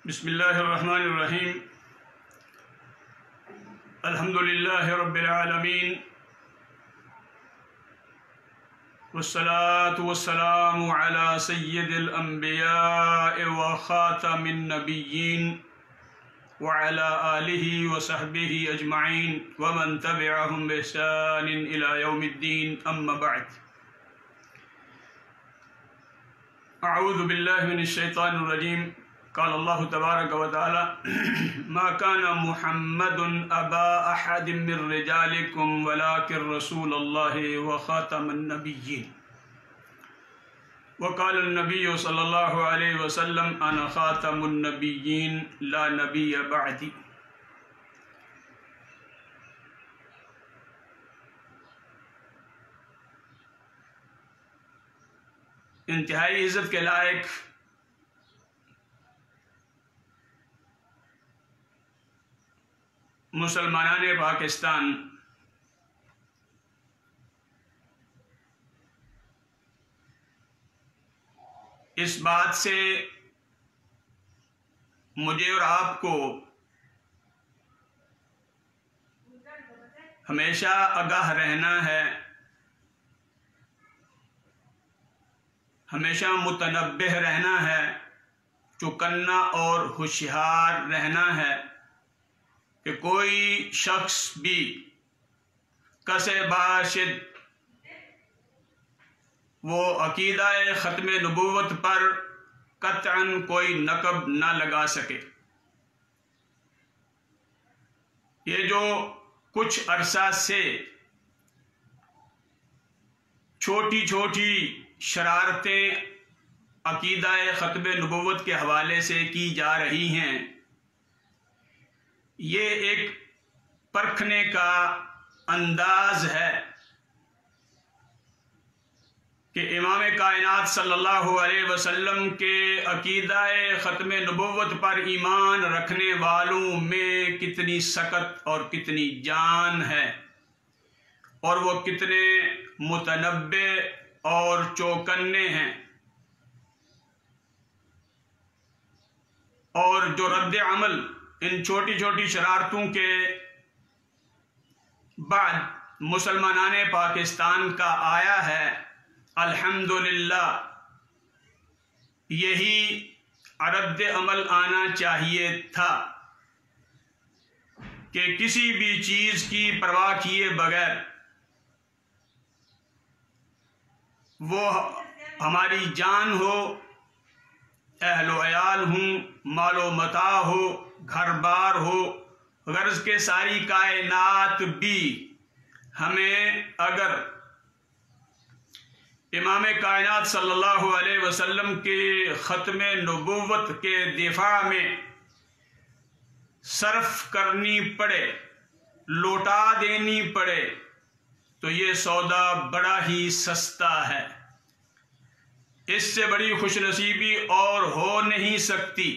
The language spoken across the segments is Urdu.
بسم اللہ الرحمن الرحیم الحمدللہ رب العالمین والصلاة والسلام علی سید الانبیاء وخاتم النبیین وعلى آلہ وصحبہ اجمعین ومن تبعہم بإحسان الى یوم الدین اما بعد اعوذ باللہ من الشیطان الرجیم قال اللہ تبارک و تعالی ما كان محمد ابا احد من رجالکم ولكن رسول اللہ وخاتم النبیین وقال النبی صلی اللہ علیہ وسلم انا خاتم النبیین لا نبی بعدی۔ انتہائی عزت کے لائق مسلمانان پاکستان اس بات سے مجھے اور آپ کو ہمیشہ آگاہ رہنا ہے، ہمیشہ متنبہ رہنا ہے، چوکنا اور ہوشیار رہنا ہے کہ کوئی شخص بھی کس باشد وہ عقیدہ ختم نبوت پر قطعاً کوئی نقب نہ لگا سکے۔ یہ جو کچھ عرصہ سے چھوٹی چھوٹی شرارتیں عقیدہ ختم نبوت کے حوالے سے کی جا رہی ہیں، یہ ایک پرکھنے کا انداز ہے کہ امام کائنات صلی اللہ علیہ وسلم کے عقیدہ ختم نبوت پر ایمان رکھنے والوں میں کتنی سکت اور کتنی جان ہے، اور وہ کتنے متنبع اور چوکنے ہیں، اور جو رد عمل ان چھوٹی چھوٹی شرارتوں کے بعد مسلمانان پاکستان کا آیا ہے، الحمدللہ یہی رد عمل آنا چاہیے تھا کہ کسی بھی چیز کی پرواہ کیے بغیر وہ ہماری جان ہو، اہل و عیال ہوں، مال و متاع ہو، گھر بار ہو، غرض کے ساری کائنات بھی ہمیں اگر امام کائنات صلی اللہ علیہ وسلم کے ختم نبوت کے دفاع میں صرف کرنی پڑے، لوٹا دینی پڑے، تو یہ سودا بڑا ہی سستا ہے۔ اس سے بڑی خوش نصیبی اور ہو نہیں سکتی،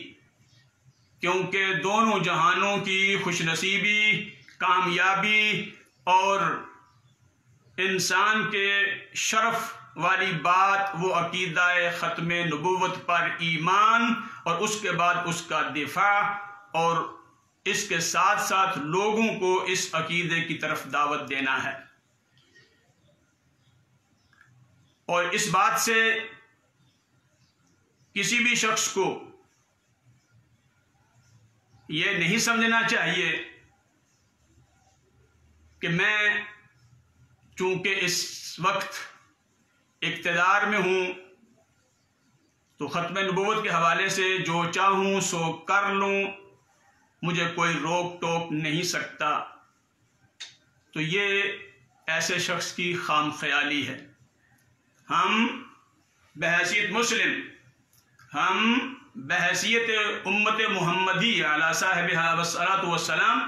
کیونکہ دونوں جہانوں کی خوش نصیبی، کامیابی اور انسان کے شرف والی بات وہ عقیدہ ختم نبوت پر ایمان اور اس کے بعد اس کا دفاع، اور اس کے ساتھ ساتھ لوگوں کو اس عقیدے کی طرف دعوت دینا ہے۔ اور اس بات سے کسی بھی شخص کو یہ نہیں سمجھنا چاہیے کہ میں چونکہ اس وقت اقتدار میں ہوں تو ختم نبوت کے حوالے سے جو چاہوں سو کر لوں، مجھے کوئی روک ٹوک نہیں سکتا، تو یہ ایسے شخص کی خام خیالی ہے۔ ہم بحیثیت مسلم، ہم بحیثیت امت محمدی علی صاحبہ والصلاۃ والسلام،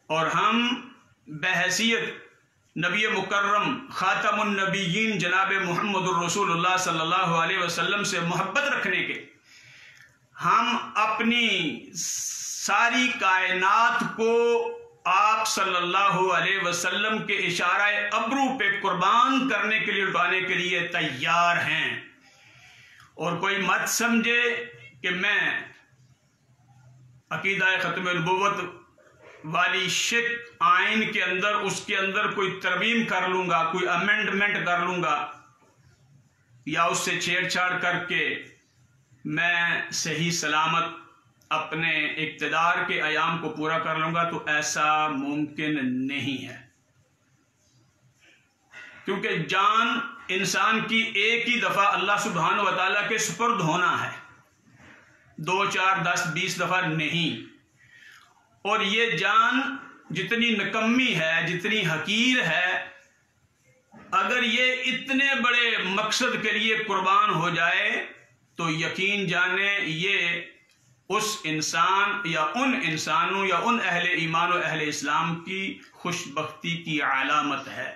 اور ہم بحیثیت نبی مکرم خاتم النبیین جناب محمد الرسول اللہ صلی اللہ علیہ وسلم سے محبت رکھنے کے، ہم اپنی ساری کائنات کو آپ صلی اللہ علیہ وسلم کے اشارہ ابرو پہ قربان کرنے کے لیے، لٹانے کے لیے تیار ہیں۔ اور کوئی مت سمجھے کہ میں عقیدہ ختم نبوت والی شک آئین کے اندر اس کے اندر کوئی ترمیم کر لوں گا، کوئی امینڈمنٹ کر لوں گا یا اس سے چھیڑ چھاڑ کر کے میں صحیح سلامت اپنے اقتدار کے ایام کو پورا کر لوں گا، تو ایسا ممکن نہیں ہے، کیونکہ جان انسان کی ایک ہی دفعہ اللہ سبحانہ و تعالیٰ کے سپرد ہونا ہے، 2 4 10 20 دفعہ نہیں۔ اور یہ جان جتنی نکمی ہے، جتنی حقیر ہے، اگر یہ اتنے بڑے مقصد کے لیے قربان ہو جائے تو یقین جانیں یہ اس انسان یا ان انسانوں یا ان اہل ایمان و اہل اسلام کی خوش بختی کی علامت ہے۔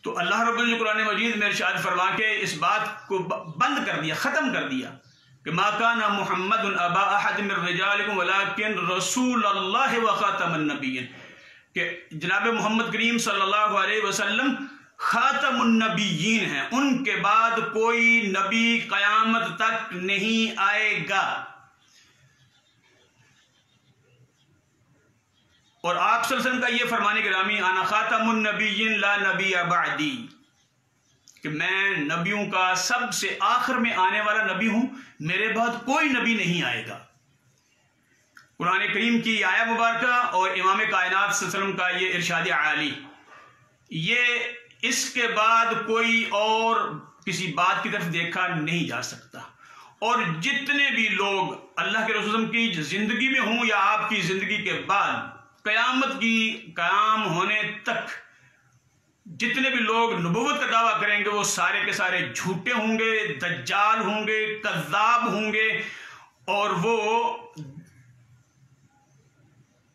تو اللہ رب العزت قرآن مجید میں ارشاد فرما کے اس بات کو بند کر دیا، ختم کر دیا کہ ما کان محمد ابا احد من رجالکم ولکن رسول اللہ وخاتم النبیین، کہ جناب محمد کریم صلی اللہ علیہ وسلم خاتم النبیین ہیں، ان کے بعد کوئی نبی قیامت تک نہیں آئے گا۔ اور آپ صلی اللہ علیہ وسلم کا یہ فرمان گرامی انا خاتم النبیین لا نبی بعدی، کہ میں نبیوں کا سب سے آخر میں آنے والا نبی ہوں، میرے بعد کوئی نبی نہیں آئے گا۔ قرآن کریم کی آیہ مبارکہ اور امام کائنات صلی اللہ علیہ وسلم کا یہ ارشاد عالی، یہ اس کے بعد کوئی اور کسی بات کی طرف دیکھا نہیں جا سکتا۔ اور جتنے بھی لوگ اللہ کے رسول صلی اللہ علیہ وسلم کی زندگی میں ہوں یا آپ کی زندگی کے بعد قیامت کی قیام ہونے تک جتنے بھی لوگ نبوت کا دعویٰ کریں گے وہ سارے کے سارے جھوٹے ہوں گے، دجال ہوں گے، کذاب ہوں گے، اور وہ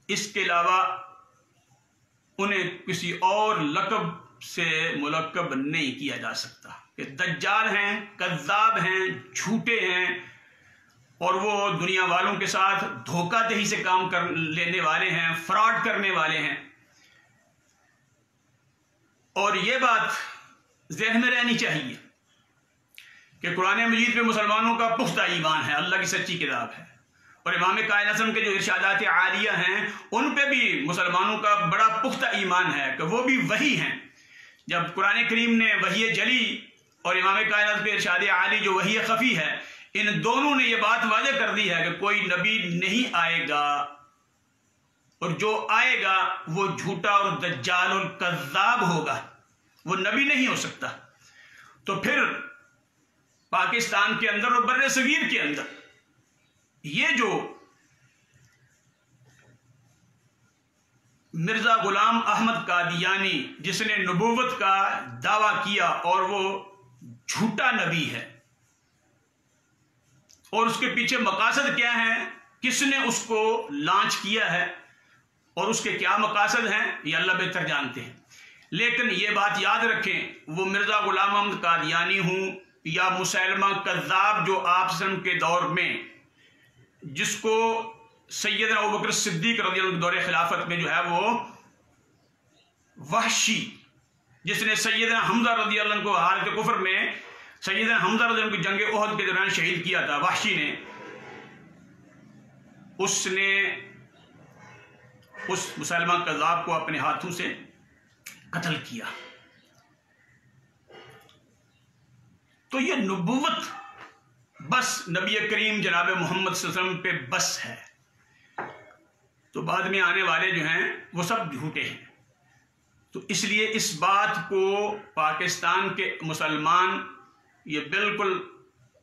اس کے علاوہ انہیں کسی اور لقب سے ملقب نہیں کیا جا سکتا کہ دجال ہیں، کذاب ہیں، جھوٹے ہیں، اور وہ دنیا والوں کے ساتھ دھوکہ دہی سے کام کر لینے والے ہیں، فراڈ کرنے والے ہیں۔ اور یہ بات ذہن میں رہنی چاہیے کہ قرآن مجید پہ مسلمانوں کا پختہ ایمان ہے، اللہ کی سچی کتاب ہے، اور امام کائنات کے جو ارشادات عالیہ ہیں ان پہ بھی مسلمانوں کا بڑا پختہ ایمان ہے کہ وہ بھی وحی ہیں۔ جب قرآن کریم نے وحی جلی اور امام کائنات پہ ارشاد عالی جو وحی خفی ہے، ان دونوں نے یہ بات واضح کر دی ہے کہ کوئی نبی نہیں آئے گا، اور جو آئے گا وہ جھوٹا اور دجال اور کذاب ہوگا، وہ نبی نہیں ہو سکتا۔ تو پھر پاکستان کے اندر اور بر صغیر کے اندر یہ جو مرزا غلام احمد قادیانی جس نے نبوت کا دعویٰ کیا اور وہ جھوٹا نبی ہے، اور اس کے پیچھے مقاصد کیا ہیں، کس نے اس کو لانچ کیا ہے اور اس کے کیا مقاصد ہیں، یہ اللہ بہتر جانتے ہیں۔ لیکن یہ بات یاد رکھیں، وہ مرزا غلام احمد قادیانی ہوں یا مسیلمہ کذاب جو آپ صلی اللہ علیہ وسلم کے دور میں جس کو سیدنا ابوبکر صدیق رضی اللہ عنہ کے دور خلافت میں جو ہے وہ وحشی، جس نے سیدنا حمزہ رضی اللہ عنہ کو حالت کفر میں سیدنا حمزہ رضی اللہ عنہ کو جنگ احد کے دوران شہید کیا تھا، وحشی نے، اس نے اس مسلمہ کذاب کو اپنے ہاتھوں سے قتل کیا۔ تو یہ نبوت بس نبی کریم جناب محمد صلی اللہ علیہ وسلم پہ بس ہے، تو بعد میں آنے والے جو ہیں وہ سب جھوٹے ہیں۔ تو اس لیے اس بات کو پاکستان کے مسلمان یہ بالکل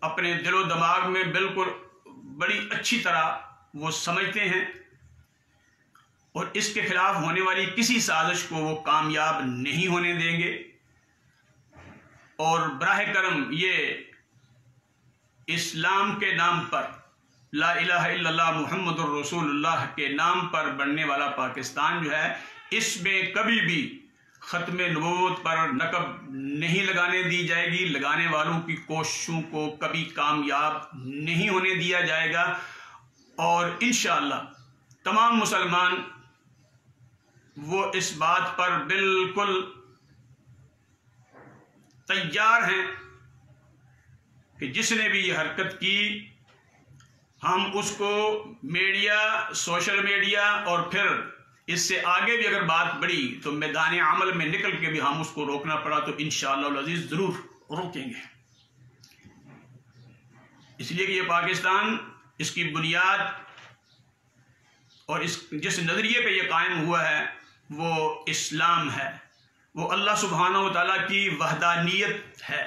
اپنے دل و دماغ میں بالکل بڑی اچھی طرح وہ سمجھتے ہیں، اور اس کے خلاف ہونے والی کسی سازش کو وہ کامیاب نہیں ہونے دیں گے۔ اور براہ کرم یہ اسلام کے نام پر، لا الہ الا اللہ محمد الرسول اللہ کے نام پر بننے والا پاکستان جو ہے، اس میں کبھی بھی ختم نبوت پر نقب نہیں لگانے دی جائے گی، لگانے والوں کی کوششوں کو کبھی کامیاب نہیں ہونے دیا جائے گا، اور انشاءاللہ تمام مسلمان وہ اس بات پر بالکل تیار ہیں کہ جس نے بھی یہ حرکت کی ہم اس کو میڈیا، سوشل میڈیا اور پھر اس سے آگے بھی اگر بات بڑھی تو میدان عمل میں نکل کے بھی ہم اس کو روکنا پڑا تو انشاءاللہ العزیز ضرور روکیں گے. اس لیے کہ یہ پاکستان، اس کی بنیاد اور جس نظریے پہ یہ قائم ہوا ہے وہ اسلام ہے، وہ اللہ سبحانہ و تعالیٰ کی وحدانیت ہے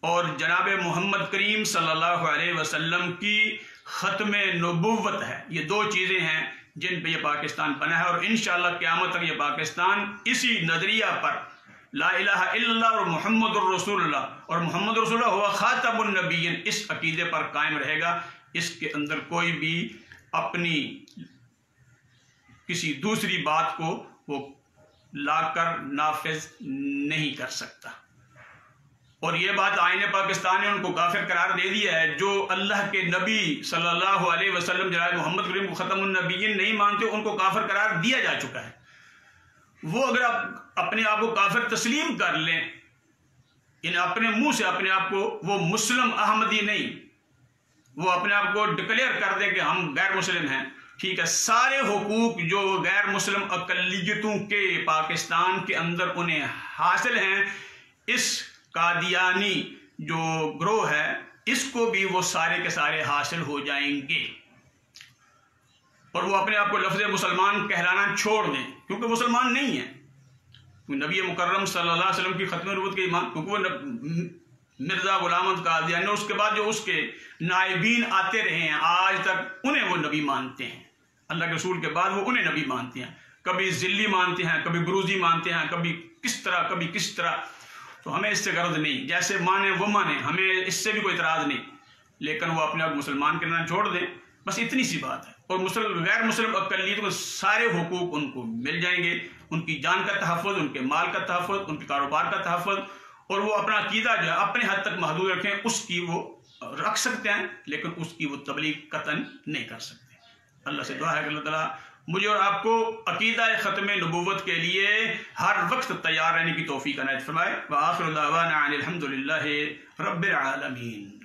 اور جناب محمد کریم صلی اللہ علیہ وسلم کی ختم نبوت ہے. یہ دو چیزیں ہیں جن پہ یہ پاکستان بنا ہے، اور انشاءاللہ قیامت تک یہ پاکستان اسی نظریہ پر لا الہ الا اللہ اور محمد الرسول اللہ اور محمد رسول اللہ ہوا خاتم النبیین، اس عقیدے پر قائم رہے گا. اس کے اندر کوئی بھی اپنی کسی دوسری بات کو وہ لا کر نافذ نہیں کر سکتا. اور یہ بات آئین پاکستان نے ان کو کافر قرار دے دیا ہے. جو اللہ کے نبی صلی اللہ علیہ وسلم جناب محمد کریم کو ختم النبیین نہیں مانتے ان کو کافر قرار دیا جا چکا ہے. وہ اگر آپ اپنے آپ کو کافر تسلیم کر لیں، ان اپنے منہ سے اپنے آپ کو وہ مسلم احمدی نہیں، وہ اپنے آپ کو ڈکلیئر کر دیں کہ ہم غیر مسلم ہیں، ٹھیک ہے، سارے حقوق جو غیر مسلم اقلیتوں کے پاکستان کے اندر انہیں حاصل ہیں، اس قادیانی جو گروہ ہے اس کو بھی وہ سارے کے سارے حاصل ہو جائیں گے، اور وہ اپنے آپ کو لفظ مسلمان کہلانا چھوڑ دیں کیونکہ مسلمان نہیں ہیں. نبی مکرم صلی اللہ علیہ وسلم کی ختم نبوت کے ایمان، کیونکہ وہ مرزا غلام احمد قادیانی اور اس کے بعد جو اس کے نائبین آتے رہے ہیں آج تک انہیں وہ نبی مانتے ہیں. اللہ کے رسول کے بعد وہ انہیں نبی مانتے ہیں، کبھی ذلی مانتے ہیں، کبھی بروزی مانتے ہیں، کبھی کس طرح کبھی کس طرح. تو ہمیں اس سے غرض نہیں، جیسے مانے وہ مانے، ہمیں اس سے بھی کوئی اعتراض نہیں، لیکن وہ اپنے آپ مسلمان کہنا چھوڑ دیں، بس اتنی سی بات ہے. اور غیر مسلم اقلیت کو سارے حقوق ان کو مل جائیں گے، ان کی جان کا تحفظ، ان کے مال کا تحفظ، ان کے کاروبار کا تحفظ، اور وہ اپنا عقیدہ جو ہے اپنے حد تک محدود رکھیں، اس کی وہ رکھ سکتے ہیں لیکن اس کی وہ تبلیغ قطعاً نہیں کر سکتے. اللہ سے دعا ہے کہ اللہ تعالیٰ مجھے اور آپ کو عقیدہ ختم نبوت کے لیے ہر وقت تیار رہنے کی توفیق عنایت فرمائے. وآخر دعوانا ان الحمد للہ رب العالمین.